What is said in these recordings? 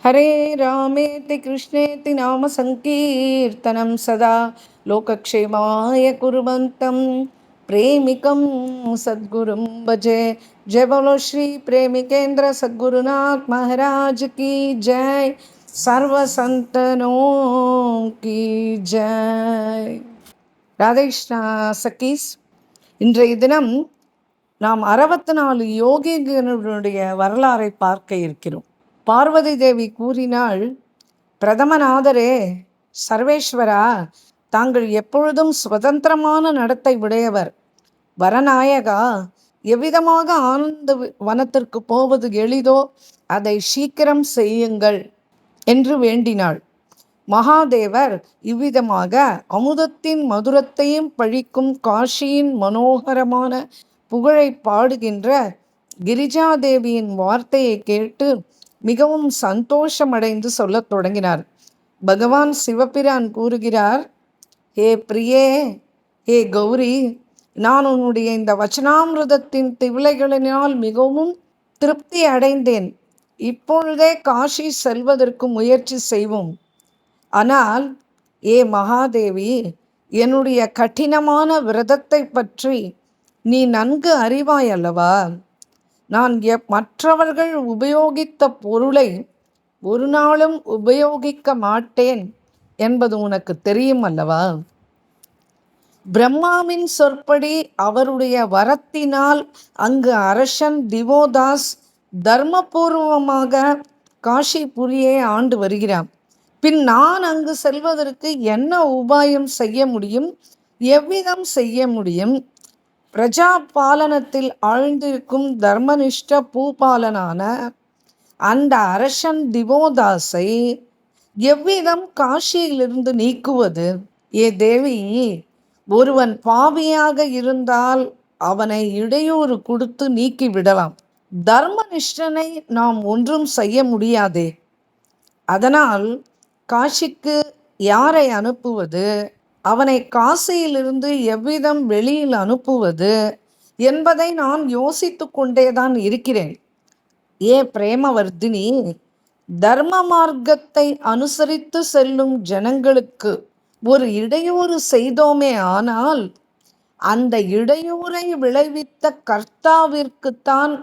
हरे रामेति कृष्णेति नाम संकीर्तनं सदा लोकक्षेमाय कुर्वन्तं प्रेमिकं सद्गुरुं भजे। जय बोलो श्री प्रेमिकेंद्र सद्गुरुनाथ महाराज की जय। सर्व संतनों की जय। ராதேஷ்ணா சக்கீஸ், இன்றைய தினம் நாம் 64 யோகிகளுடைய வரலாறை பார்க்க இருக்கிறோம். பார்வதி தேவி கூறினாள், பிரதமநாதரே, சர்வேஸ்வரா, தாங்கள் எப்பொழுதும் சுதந்திரமான நடத்தை உடையவர். வரநாயகா, எவ்விதமாக ஆனந்த வனத்திற்கு போவது எளிதோ அதை சீக்கிரம் செய்யுங்கள் என்று வேண்டினாள். மகாதேவர் இவ்விதமாக அமுதத்தின் மதுரத்தையும் பழிக்கும் காஷியின் மனோகரமான புகழை பாடுகின்ற கிரிஜாதேவியின் வார்த்தையை கேட்டு மிகவும் சந்தோஷமடைந்து சொல்லத் தொடங்கினார். பகவான் சிவபிரான் கூறுகிறார், ஹே பிரியே, ஹே கௌரி, நான் உன்னுடைய இந்த வச்சனாமிருதத்தின் திவிலைகளினால் மிகவும் திருப்தி அடைந்தேன். இப்பொழுதே காஷி செல்வதற்கு முயற்சி செய்வோம். ஆனால் ஏ மகாதேவி, என்னுடைய கடினமான விரதத்தை பற்றி நீ நன்கு அறிவாய் அல்லவா? நான் மற்றவர்கள் உபயோகித்த பொருளை ஒரு நாளும் உபயோகிக்க மாட்டேன் என்பது உனக்கு தெரியும் அல்லவா? பிரம்மாவின் சொற்படி அவருடைய வரத்தினால் அங்கு அரசன் திவோதாஸ் தர்மபூர்வமாக காஷிபுரியை ஆண்டு வருகிறான். பின் நான் அங்கு செல்வதற்கு என்ன உபாயம் செய்ய முடியும்? எவ்விதம் செய்ய முடியும்? பிரஜா பாலனத்தில் ஆழ்ந்திருக்கும் தர்மனிஷ்ட பூபாலனான அந்த அரசன் திவோதாஸை எவ்விதம் காஷியிலிருந்து நீக்குவது? ஏ தேவி, ஒருவன் பாவியாக இருந்தால் அவனை இடையூறு கொடுத்து நீக்கிவிடலாம். தர்மனிஷ்டனை நாம் ஒன்றும் செய்ய முடியாதே. அதனால் காஷிக்கு யாரை அனுப்புவது, அவனை காசியிலிருந்து எவ்விதம் வெளியில் அனுப்புவது என்பதை நான் யோசித்து கொண்டேதான் இருக்கிறேன். ஏ பிரேமவர்தினி, தர்ம மார்க்கத்தை அனுசரித்து செல்லும் ஜனங்களுக்கு ஒரு இடையூறு செய்தோமே ஆனால் அந்த இடையூறை விளைவித்த கர்த்தாவிற்குத்தான்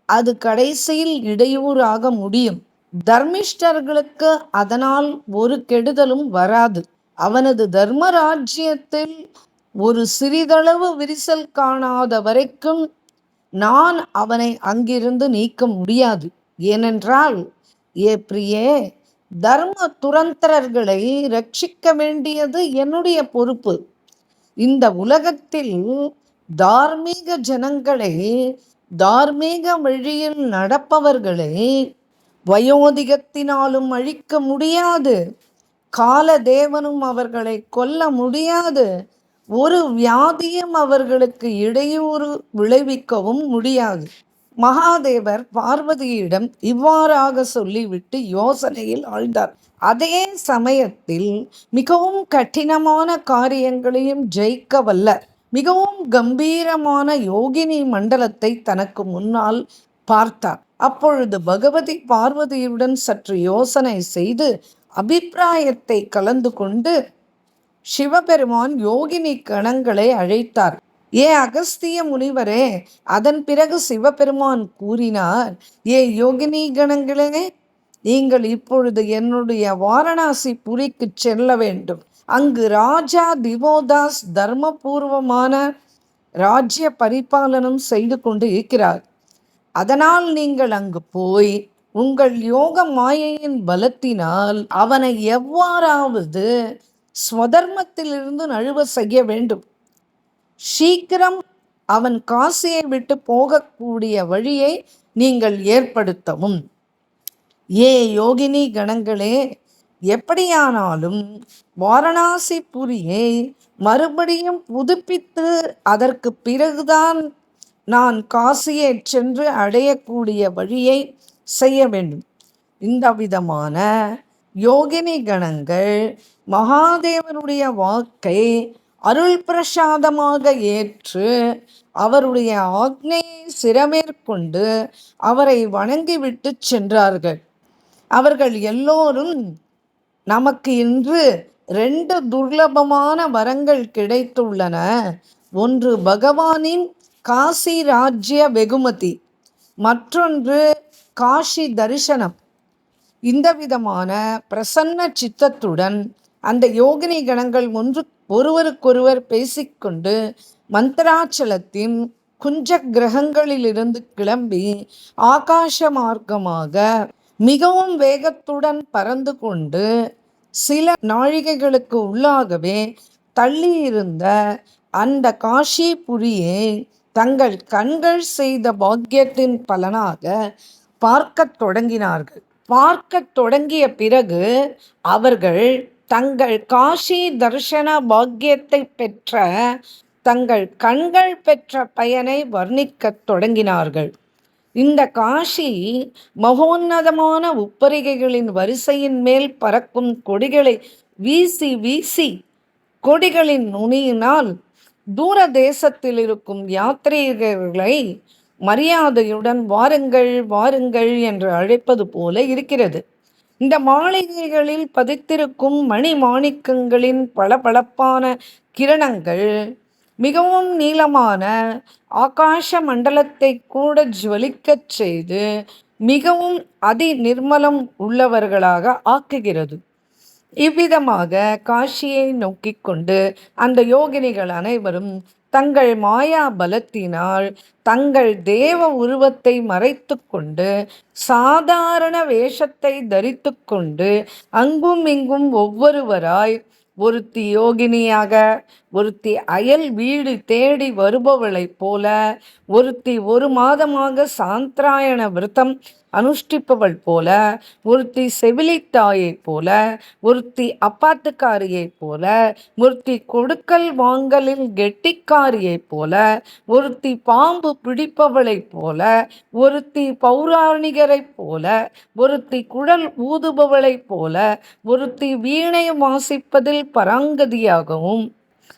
அது கடைசியில் இடையூறாக முடியும். தர்மிஷ்டர்களுக்கு அதனால் ஒரு கெடுதலும் வராது. அவனது தர்மராஜ்யத்தில் ஒரு சிறிதளவு விரிசல் காணாத வரைக்கும் நான் அவனை அங்கிருந்து நீக்க முடியாது. ஏனென்றால் ஏ பிரியே, தர்ம துரந்தரர்களை ரட்சிக்க வேண்டியது என்னுடைய பொறுப்பு. இந்த உலகத்தில் தார்மீக ஜனங்களை, தார்மீக வழியில் நடப்பவர்களை வயோதிகத்தினாலும் அழிக்க முடியாது. காலதேவனும் அவர்களை கொல்ல முடியாது. ஒரு வியாதியும் அவர்களுக்கு இடையூறு விளைவிக்கவும் முடியாது. மகாதேவர் பார்வதியிடம் இவ்வாறாக சொல்லிவிட்டு யோசனையில் ஆழ்ந்தார். அதே சமயத்தில் மிகவும் கடினமான காரியங்களையும் ஜெயிக்க வல்ல மிகவும் கம்பீரமான யோகினி மண்டலத்தை தனக்கு முன்னால் பார்த்தார். அப்பொழுது பகவதி பார்வதியுடன் சற்று யோசனை செய்து அபிப்பிராயத்தை கலந்து கொண்டு சிவபெருமான் யோகினி கணங்களை அழைத்தார். ஏ அகஸ்திய முனிவரே, அதன் பிறகு சிவபெருமான் கூறினார், ஏ யோகினி கணங்களே, நீங்கள் இப்பொழுது என்னுடைய வாரணாசி புரிக்கு செல்ல வேண்டும். அங்கு ராஜா திவோதாஸ் தர்மபூர்வமான ராஜ்ய பரிபாலனம் செய்து கொண்டு இருக்கிறார். அதனால் நீங்கள் அங்கு போய் உங்கள் யோக மாயையின் பலத்தினால் அவனை எவ்வாறாவது ஸ்வதர்மத்திலிருந்து நழுவ செய்ய வேண்டும். சீக்கிரம் அவன் காசியை விட்டு போகக்கூடிய வழியை நீங்கள் ஏற்படுத்தவும். ஏ யோகினி கணங்களே, எப்படியானாலும் வாரணாசி புரியை மறுபடியும் புதுப்பித்து அதற்கு பிறகுதான் நான் காசியை சென்று அடையக்கூடிய வழியை செய்ய வேண்டும். இந்த விதமான யோகினி கணங்கள் மகாதேவனுடைய வாக்கை அருள் பிரசாதமாக ஏற்று அவருடைய ஆக்ஞையை சிரமேற்கொண்டு அவரை வணங்கிவிட்டு சென்றார்கள். அவர்கள் எல்லோரும் நமக்கு இன்று 2 துர்லபமான வரங்கள் கிடைத்துள்ளன. ஒன்று பகவானின் காசி ராஜ்ய வெகுமதி, மற்றொன்று காஷி தரிசனம். இந்த விதமான பிரசன்ன சித்தத்துடன் அந்த யோகினி கணங்கள் ஒருவருக்கொருவர் பேசிக்கொண்டு மந்திராச்சலத்தின் குஞ்ச கிரகங்களிலிருந்து கிளம்பி ஆகாச மார்க்கமாக மிகவும் வேகத்துடன் பறந்து கொண்டு சில நாழிகைகளுக்கு உள்ளாகவே தள்ளியிருந்த அந்த காஷிபுரியை தங்கள் கண்கள் செய்த பாக்கியத்தின் பலனாக பார்க்கத் தொடங்கினார்கள். பார்க்கத் தொடங்கிய பிறகு அவர்கள் தங்கள் காஷி தர்ஷன பாக்கியத்தை பெற்ற தங்கள் கண்கள் பெற்ற பயனை வர்ணிக்கத் தொடங்கினார்கள். இந்த காஷி மகோன்னதமான உப்பரிகைகளின் வரிசையின் மேல் பறக்கும் கொடிகளை வீசி வீசி கொடிகளின் நுனியினால் தூர தேசத்தில் இருக்கும் யாத்ரீகர்களை மரியாதையுடன் வாருங்கள் வாருங்கள் என்று அழைப்பது போல இருக்கிறது. இந்த மாளிகைகளில் பதித்திருக்கும் மணி மாணிக்கங்களின் பளபளப்பான கிரணங்கள் மிகவும் நீளமான ஆகாச மண்டலத்தை கூட ஜுவலிக்கச் செய்து மிகவும் அதி நிர்மலம் உள்ளவர்களாக ஆக்குகிறது. இவ்விதமாக காஷியை நோக்கி கொண்டு அந்த யோகினிகள் அனைவரும் தங்கள் மாயா பலத்தினால் தங்கள் தேவ உருவத்தை மறைத்து கொண்டு சாதாரண வேஷத்தை தரித்து கொண்டு அங்கும் இங்கும் ஒவ்வொருவராய், ஒருத்தி யோகினியாக, ஒருத்தி அயல் வீடு தேடி வருபவளைப் போல, ஒருத்தி 1 மாதமாக சாந்திராயண விரதம் அனுஷ்டிப்பவள் போல, ஒருத்தி செவிலித்தாயைப் போல, ஒருத்தி அப்பாத்துக்காரியைப் போல, ஒருத்தி கொடுக்கல் வாங்கலில் கெட்டிக்காரியைப் போல, ஒருத்தி பாம்பு பிடிப்பவளைப் போல, ஒருத்தி பௌராணிகரைப் போல, ஒருத்தி குழல் ஊதுபவளைப் போல, ஒருத்தி வீணை வாசிப்பதில் பராங்கதியாகவும்,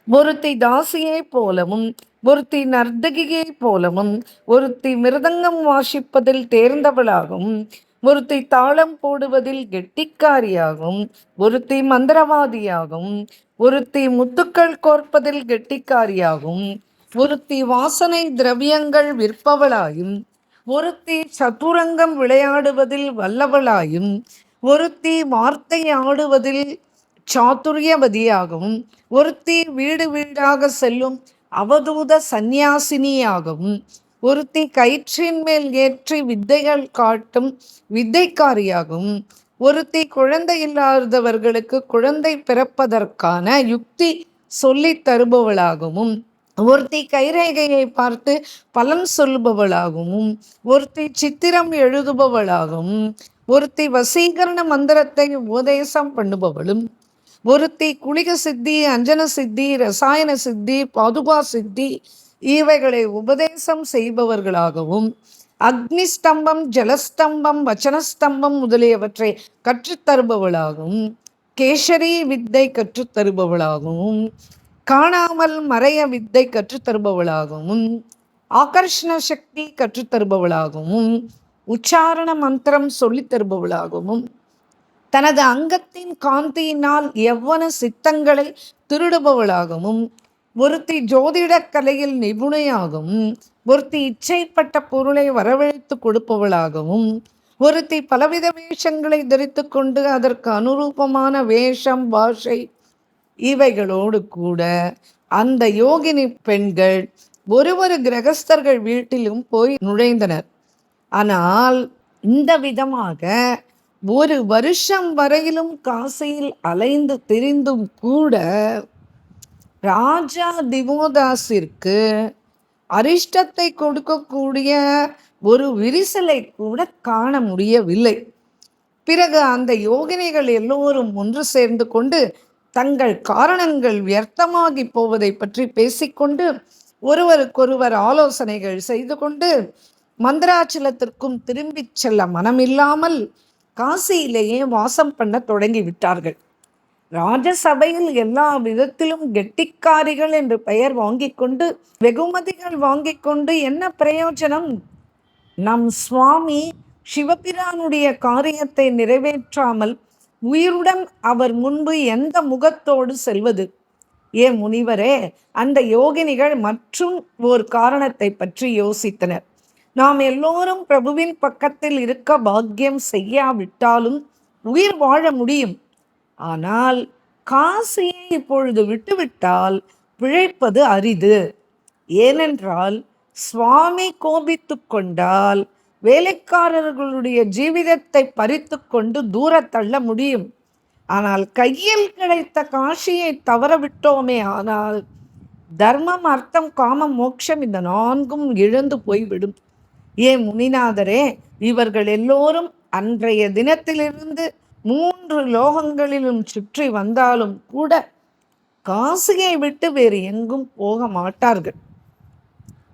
ஒருத்தி தாசியைப் போலவும், ஒருத்தி நர்த்தகியைப் போலவும், ஒருத்தி மிருதங்கம் வாசிப்பதில் தேர்ந்தவளாகவும், ஒருத்தி தாளம் போடுவதில் கெட்டிக்காரியாகவும், ஒருத்தி மந்திரவாதியாகவும், ஒருத்தி முத்துக்கள் கோர்ப்பதில் கெட்டிக்காரியாகவும், ஒருத்தி வாசனை திரவியங்கள் விற்பவளாயும், ஒருத்தி சதுரங்கம் விளையாடுவதில் வல்லவளாயும், ஒருத்தி வார்த்தை ஆடுவதில் சாதுரியவதியாகவும், ஒருத்தி வீடு வீடாக செல்லும் அவதூத சந்நியாசினியாகவும், ஒருத்தி கயிற்றின் மேல் ஏற்றி வித்தைகள் காட்டும் வித்தைக்காரியாகவும், ஒருத்தி குழந்தை இல்லாதவர்களுக்கு குழந்தை பிறப்பதற்கான யுக்தி சொல்லித் தருபவளாகவும், ஒருத்தி கைரேகையை பார்த்து பலன் சொல்லுபவளாகவும், ஒருத்தி சித்திரம் எழுதுபவளாகவும், ஒருத்தி வசீகரண மந்திரத்தை உபதேசம் பண்ணுபவளும், ஒருத்தி குளிக சித்தி, அஞ்சன சித்தி, ரசாயன சித்தி, பாதுகா சித்தி இவைகளை உபதேசம் செய்பவர்களாகவும், அக்னி ஸ்தம்பம், ஜலஸ்தம்பம், வச்சனஸ்தம்பம் முதலியவற்றை கற்றுத்தருபவளாகவும், கேசரி வித்தை கற்றுத்தருபவளாகவும், காணாமல் மறைய வித்தை கற்றுத்தருபவளாகவும், ஆகர்ஷண சக்தி கற்றுத்தருபவளாகவும், உச்சாரண மந்திரம் சொல்லித் தருபவளாகவும், தனது அங்கத்தின் காந்தியினால் எவ்வன சித்தங்களை திருடுபவளாகவும், ஒருத்தி ஜோதிடக் கலையில் நிபுணையாகவும், ஒருத்தி இச்சைப்பட்ட பொருளை வரவழைத்து கொடுப்பவளாகவும், ஒருத்தி பலவித வேஷங்களை தரித்து கொண்டு அதற்கு அனுரூபமான வேஷம் பாஷை இவைகளோடு கூட அந்த யோகினி பெண்கள் ஒரு கிரகஸ்தர்கள் வீட்டிலும் போய் நுழைந்தனர். ஆனால் இந்த விதமாக 1 வருஷம் வரையிலும் காசியில் அலைந்து திரிந்தும் கூட ராஜா திவோதாசிற்கு அரிஷ்டத்தை கொடுக்கக்கூடிய ஒரு விரிசலை கூட காண முடியவில்லை. பிறகு அந்த யோகினிகள் எல்லோரும் ஒன்று சேர்ந்து கொண்டு தங்கள் காரணங்கள் வியர்த்தமாகி போவதை பற்றி பேசிக்கொண்டு ஒருவருக்கொருவர் ஆலோசனைகள் செய்து கொண்டு மந்திராச்சலத்திற்கும் திரும்பிச் செல்ல மனமில்லாமல் காசியிலேயே வாசம் பண்ண தொடங்கிவிட்டார்கள். ராஜசபையில் எல்லா விதத்திலும் கெட்டிக்காரிகள் என்று பெயர் வாங்கிக் கொண்டு வெகுமதிகள் வாங்கிக் கொண்டு என்ன பிரயோஜனம்? நம் சுவாமி சிவபிரானுடைய காரியத்தை நிறைவேற்றாமல் உயிருடன் அவர் முன்பு எந்த முகத்தோடு செல்வது? ஏன் முனிவரே, அந்த யோகினிகள் மற்றும் ஒரு காரணத்தை பற்றி யோசித்தனர். நாம் எல்லோரும் பிரபுவின் பக்கத்தில் இருக்க பாக்கியம் செய்யாவிட்டாலும் உயிர் வாழ முடியும். ஆனால் காசியை இப்பொழுது விட்டுவிட்டால் பிழைப்பது அரிது. ஏனென்றால் சுவாமி கோபித்து கொண்டால் வேலைக்காரர்களுடைய ஜீவிதத்தை பறித்து கொண்டு தூர தள்ள முடியும். ஆனால் கையில் கிடைத்த காசியை தவறவிட்டோமே ஆனால் தர்மம், அர்த்தம், காமம், மோட்சம் இந்த 4ம் இழந்து போய்விடும். ஏன் முனிநாதரே, இவர்கள் எல்லோரும் அன்றைய தினத்திலிருந்து 3 லோகங்களிலும் சுற்றி வந்தாலும் கூட காசியை விட்டு வேறு எங்கும் போக மாட்டார்கள்.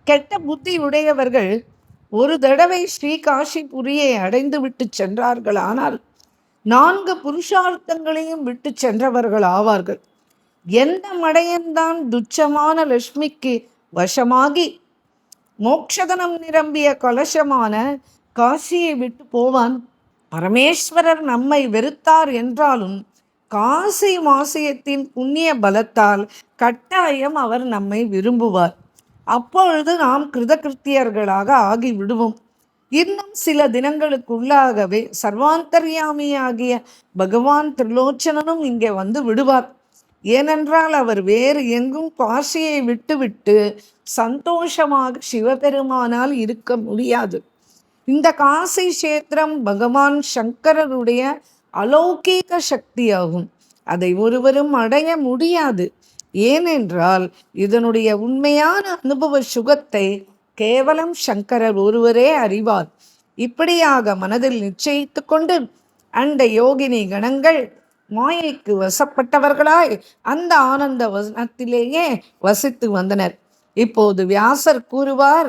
கெட்ட புத்தி உடையவர்கள் ஒரு தடவை ஸ்ரீகாஷிபுரியை அடைந்து விட்டு சென்றார்கள். ஆனால் 4 புருஷார்த்தங்களையும் விட்டு சென்றவர்கள் ஆவார்கள். எந்த மடையன்தான் துச்சமான லட்சுமிக்கு வசமாகி மோட்சதனம் நிரம்பிய கலசமான காசியை விட்டு போவான்? பரமேஸ்வரர் நம்மை வெறுத்தார் என்றாலும் காசி மாசியத்தின் புண்ணிய பலத்தால் கட்டாயம் அவர் நம்மை விரும்புவார். அப்பொழுது நாம் கிருதகிருத்தியர்களாக ஆகிவிடுவோம். இன்னும் சில தினங்களுக்குள்ளாகவே சர்வாந்தர்யாமியாகிய பகவான் திரிலோச்சனனும் இங்கே வந்து விடுவார். ஏனென்றால் அவர் வேறு எங்கும் காசியை விட்டுவிட்டு சந்தோஷமாக சிவபெருமானால் இருக்க முடியாது. இந்த காசி கஷேத்திரம் பகவான் சங்கரருடைய அலௌகீக சக்தியாகும். அதை ஒருவரும் அடைய முடியாது. ஏனென்றால் இதனுடைய உண்மையான அனுபவ சுகத்தை கேவலம் சங்கரர் ஒருவரே அறிவார். இப்படியாக மனதில் நிச்சயித்து கொண்டு அந்த யோகினி கணங்கள் மாயைக்கு வசப்பட்டவர்களாய் அந்த ஆனந்த வனத்திலேயே வசித்து வந்தனர். இப்போது வியாசர் கூறுவார்,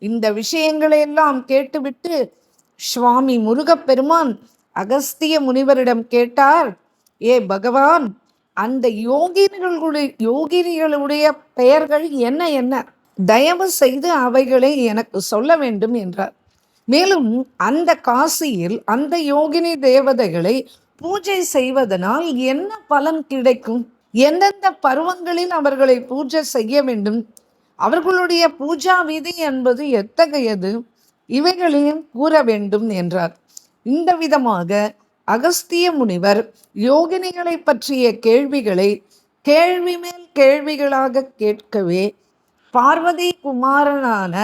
இந்த விஷயங்களையெல்லாம் கேட்டுவிட்டு சுவாமி முருகப்பெருமான் அகஸ்திய முனிவரிடம் கேட்டார், ஏ பகவான், அந்த யோகினிகளுடைய பெயர்கள் என்ன என்ன? தயவு செய்து அவைகளை எனக்கு சொல்ல வேண்டும் என்றார். மேலும் அந்த காசியில் அந்த யோகினி தேவதைகளை பூஜை செய்வதனால் என்ன பலன் கிடைக்கும்? எந்தெந்த பருவங்களில் அவர்களை பூஜை செய்ய வேண்டும்? அவர்களுடைய பூஜா விதி என்பது எத்தகையது? இவைகளையும் கூற வேண்டும் என்றார். இந்த விதமாக அகஸ்திய முனிவர் யோகினிகளை பற்றிய கேள்விகளை கேள்வி மேல் கேள்விகளாக கேட்கவே பார்வதி குமாரனான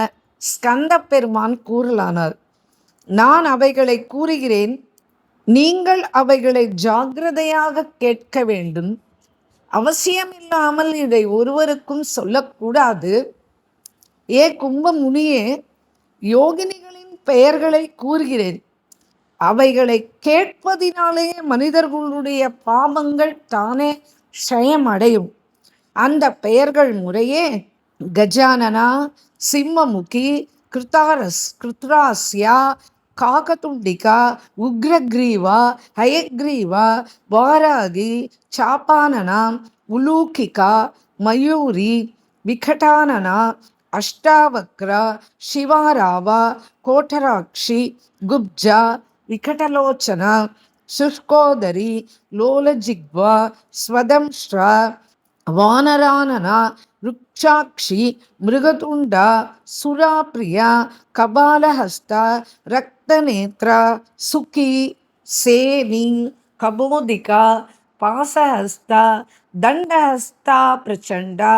ஸ்கந்த பெருமான் கூறலானார். நான் அவைகளை கூறுகிறேன், நீங்கள் அவைகளை ஜாக்கிரதையாக கேட்க வேண்டும். அவசியமில்லாமல் இதை ஒருவருக்கும் சொல்லக்கூடாது. ஏ கும்ப முனியே, யோகினிகளின் பெயர்களை கூறுகிறேன். அவைகளை கேட்பதினாலேயே மனிதர்களுடைய பாவங்கள் தானே க்ஷயமடையும். அந்த பெயர்கள் முறையே கஜானனா, சிம்மமுகி, கிருத்ராஸ்யா, காகதுண்டிகா, உக்ரக்ரீவா, ஹயக்ரீவா, வாராகி, சாப்பானனா, உலூகிகா, மயூரி, விகடானனா, அஷ்டாவக்ரா, சிவாராவா, கோட்டராட்சி, குப்ஜா, விகடலோச்சனா, சுஷ்கோதரி, லோலஜிக்வா, ஸ்வதம்ஸ்ரா, வானரானனா, ருக்ஷாக்ஷி, மிருகதுண்டா, சுராப்ரியா, கபாலஹஸ்தா, ரக்தநேத்ரா, சுகி, சேனி, கபோதிகா, பாசஹஸ்தா, தண்டஹஸ்தா, பிரச்சண்டா,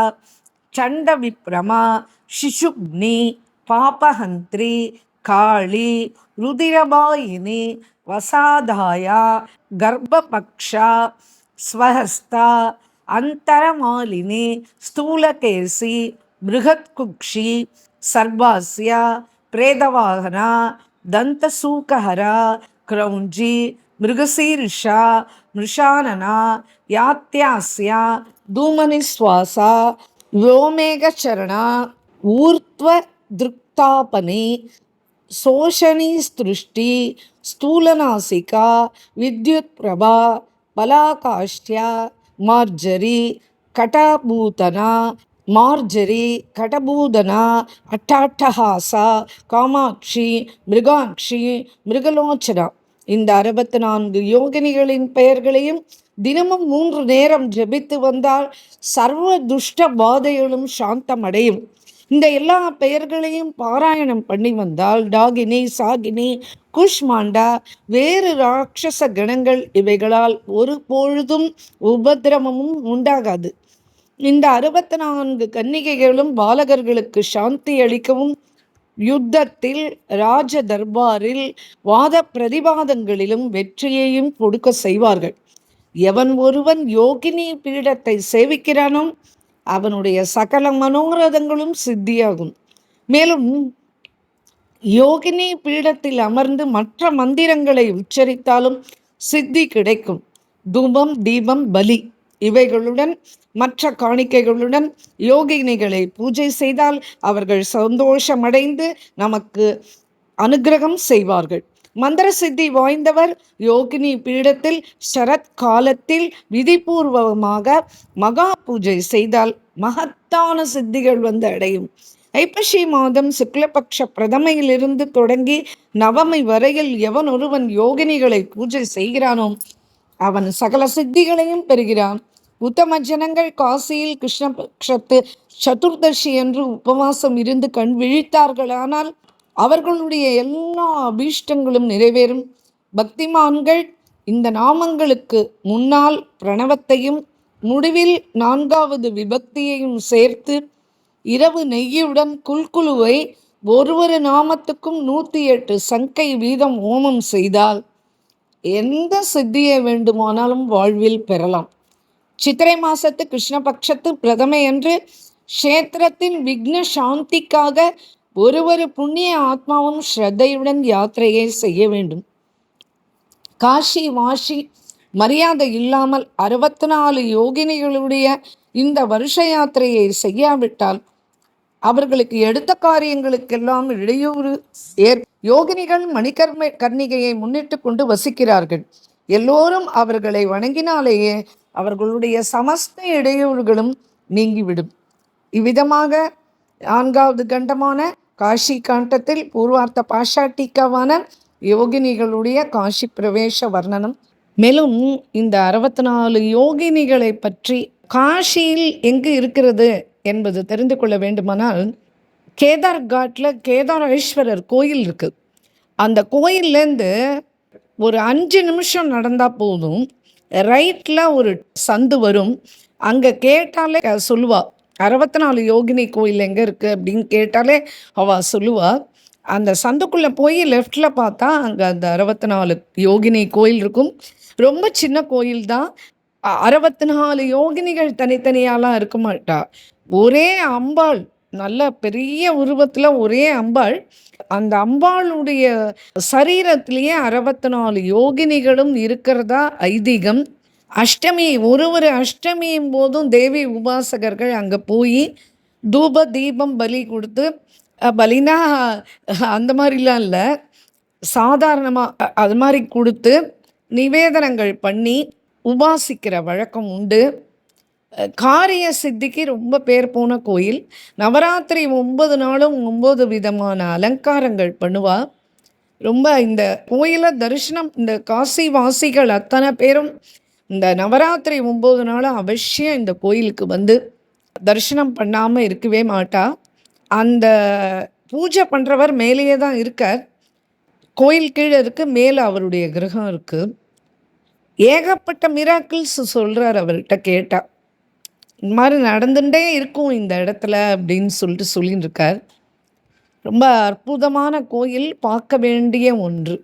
சண்டவிப்ரமா, சிசுப்னி, பாபஹந்திரி, காளி, ருதிரபாயினி, வசாதாயா, கர்ப்பபக்ஷா, ஸ்வஹஸ்தா, அந்தரமாலினி, ஸ்தூலகேசி, பிருகத்குக்ஷி, சர்வாஸ்யா, பிரேதவாகனா, தந்தசூகஹரா, கிரௌஞ்சி, மிருகசீர்ஷா, மிருஷானனா, யாத்யாஸ்யா, தூமனிஸ்வாசா, व्योमेघचरणा, ऊर्ध्व दृक्तापनी, शोषणी सृष्टि, स्थूलनासिका, विद्युत्प्रभा, पलाकाष्ट्या, मार्जरी, कटाभूतना, மார்ஜரி, கடபூதனா, அட்டாட்டஹாசா, காமாட்சி, மிருகாட்சி, மிருகலோச்சனா, இந்த 64 யோகினிகளின் பெயர்களையும் தினமும் 3 நேரம் ஜெபித்து வந்தால் சர்வ துஷ்ட பாதைகளும் சாந்தமடையும். இந்த எல்லா பெயர்களையும் பாராயணம் பண்ணி வந்தால் டாகினி, சாகினி, குஷ்மாண்டா, வேறு ராட்சச கணங்கள் இவைகளால் ஒரு பொழுதும் உபதிரவமும் உண்டாகாது. இந்த 64 கன்னிகைகளும் பாலகர்களுக்கு சாந்தி அளிக்கவும் யுத்தத்தில், ராஜ தர்பாரில், வாத பிரதிவாதங்களிலும் வெற்றியையும் கொடுக்க செய்வார்கள். எவன் ஒருவன் யோகினி பீடத்தை சேவிக்கிறானோ அவனுடைய சகல மனோரதங்களும் சித்தியாகும். மேலும் யோகினி பீடத்தில் அமர்ந்து மற்ற மந்திரங்களை உச்சரித்தாலும் சித்தி கிடைக்கும். தூபம், தீபம், பலி இவைகளுடன் மற்ற காணிக்கைகளுடன் யோகினிகளை பூஜை செய்தால் அவர்கள் சந்தோஷமடைந்து நமக்கு அனுகிரகம் செய்வார்கள். மந்திர சித்தி வாய்ந்தவர் யோகினி பீடத்தில் சரத்காலத்தில் விதிபூர்வமாக மகா பூஜை செய்தால் மகத்தான சித்திகள் வந்து அடையும். ஐப்பசி மாதம் சுக்லபக்ஷ பிரதமையிலிருந்து தொடங்கி நவமி வரையில் எவன் ஒருவன் யோகினிகளை பூஜை செய்கிறானோ அவன் சகல சித்திகளையும் பெறுகிறான். உத்தம ஜனங்கள் காசியில் கிருஷ்ணபக்ஷத்து சதுர்தசி என்று உபவாசம் இருந்து கண் விழித்தார்களானால் அவர்களுடைய எல்லா அபீஷ்டங்களும் நிறைவேறும். பக்திமான்கள் இந்த நாமங்களுக்கு முன்னால் பிரணவத்தையும் முடிவில் 4வது விபக்தியையும் சேர்த்து இரவு நெய்யுடன் குல்குலுவை ஒரு நாமத்துக்கும் 108 சங்கை வீதம் ஹோமம் செய்தால் எந்த சித்தியை வேண்டுமானாலும் வாழ்வில் பெறலாம். சித்திரை மாசத்து கிருஷ்ணபக்ஷத்து பிரதமை அன்று கஷேத்திரத்தின் விக்ன சாந்திக்காக ஒரு புண்ணிய ஆத்மாவும் ஸ்ரத்தையுடன் யாத்திரையை செய்ய வேண்டும். காஷி வாஷி மரியாதை இல்லாமல் 64 யோகினிகளுடைய இந்த வருஷ யாத்திரையை செய்யாவிட்டால் அவர்களுக்கு எடுத்த காரியங்களுக்கெல்லாம் இடையூறு யோகினிகள் கர்ணிகையை முன்னிட்டு கொண்டு வசிக்கிறார்கள். எல்லோரும் அவர்களை வணங்கினாலேயே அவர்களுடைய சமஸ்த இடையூறுகளும் நீங்கிவிடும். இவ்விதமாக 4வது கண்டமான காஷி காண்டத்தில் பூர்வார்த்த பாஷாட்டிக்காவான யோகினிகளுடைய காஷி பிரவேச வர்ணனம். மேலும் இந்த 64 யோகினிகளை பற்றி காஷியில் எங்கு இருக்கிறது என்பது தெரிந்து கொள்ள வேண்டுமானால் கேதார் காட்டில் கேதாரேஸ்வரர் கோயில் இருக்குது. அந்த கோயில்லேருந்து ஒரு 5 நிமிஷம் நடந்தால் போதும், ரைட்டில் ஒரு சந்து வரும். அங்கே கேட்டாலே சொல்லுவா 64 யோகினி கோயில் எங்கே இருக்குது அப்படின்னு கேட்டாலே அவள் சொல்லுவா. அந்த சந்துக்குள்ளே போய் லெஃப்டில் பார்த்தா அங்கே அந்த 64 யோகினி கோயில் இருக்கும். ரொம்ப சின்ன கோயில் தான். 64 யோகினிகள் தனித்தனியாலாம் இருக்க மாட்டா. ஒரே அம்பாள், நல்ல பெரிய உருவத்தில் ஒரே அம்பாள். அந்த அம்பாளுடைய சரீரத்திலேயே 64 யோகினிகளும் இருக்கிறதா ஐதீகம். அஷ்டமி ஒரு அஷ்டமியும் போதும் தேவி உபாசகர்கள் அங்கே போய் தூப தீபம் பலி கொடுத்து, பலினா அந்த மாதிரிலாம் இல்லை, சாதாரணமாக அது மாதிரி கொடுத்து நிவேதனங்கள் பண்ணி உபாசிக்கிற வழக்கம் உண்டு. காரிய சித்திக்கு ரொம்ப பேர் போன கோயில். நவராத்திரி 9 நாளும் 9 விதமான அலங்காரங்கள் பண்ணுவா. ரொம்ப இந்த கோயிலை தரிசனம், இந்த காசி வாசிகள் அத்தனை பேரும் இந்த நவராத்திரி 9 நாளும் அவசியம் இந்த கோயிலுக்கு வந்து தரிசனம் பண்ணாமல் இருக்கவே மாட்டா. அந்த பூஜை பண்ணுறவர் மேலேயே தான் இருக்கார். கோயில் கீழே இருக்குது, மேலே அவருடைய கிரகம் இருக்குது. ஏகப்பட்ட மிராக்கிள்ஸ் சொல்கிறார் அவர்கிட்ட கேட்டால். இந்த மாதிரி நடந்துகிட்டே இருக்கும் இந்த இடத்துல அப்படின்னு சொல்லிட்டு இருக்கார். ரொம்ப அற்புதமான கோயில், பார்க்க வேண்டிய ஒன்று.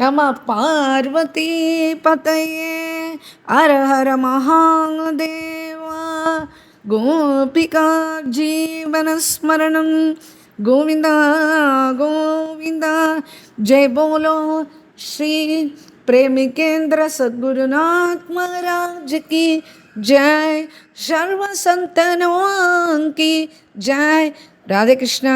நம பார்வதி பதையே ஹர ஹர மகாதேவா. கோபிகா ஜீவனஸ்மரணம் கோவிந்தா கோவிந்தா. ஜெய் போலோ ஸ்ரீ प्रेमिकेंद्र सद्गुरुनाथ महाराज की जय. सर्व संतनों की जय. राधे कृष्णा.